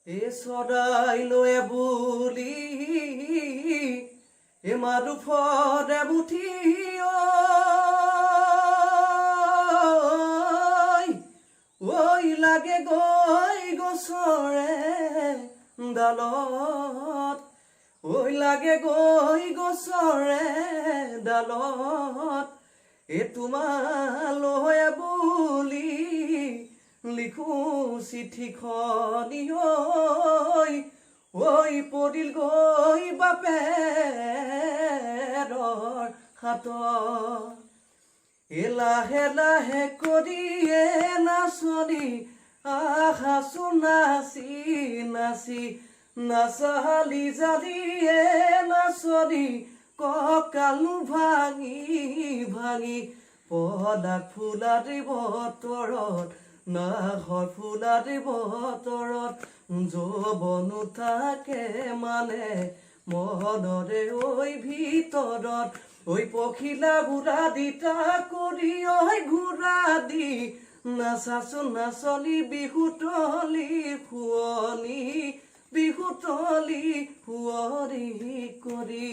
চৰাই লৈ বুলি মাদুফৰে মুঠি ঐ লাগে গৈ গছৰে ডালত ঐ লাগে গৈ গছৰে ডালত তোমালৈ বুলি লিখো চিঠিখনি ঐ পৰিল গৈ বাপেৰৰ হাতত লাহে লাহে কৰিয়ে নাচনি আহাচো নাচি নাচি নাচালি জালিয়ে নাচনি কঁকালো ভাঙি ভাঙি পদাক ফুলাৰি বতৰত নাহৰ ফুলাৰি বতৰত যৌৱনো থাকে মানে মনৰে ঐ ভিতৰত ঐ পখিলা বুঢ়া দিতা কৰি ঘূৰা দি নাচাচোন নাচলি বিহুতলি শুৱনি বিহুতলি শুৱনি কৰি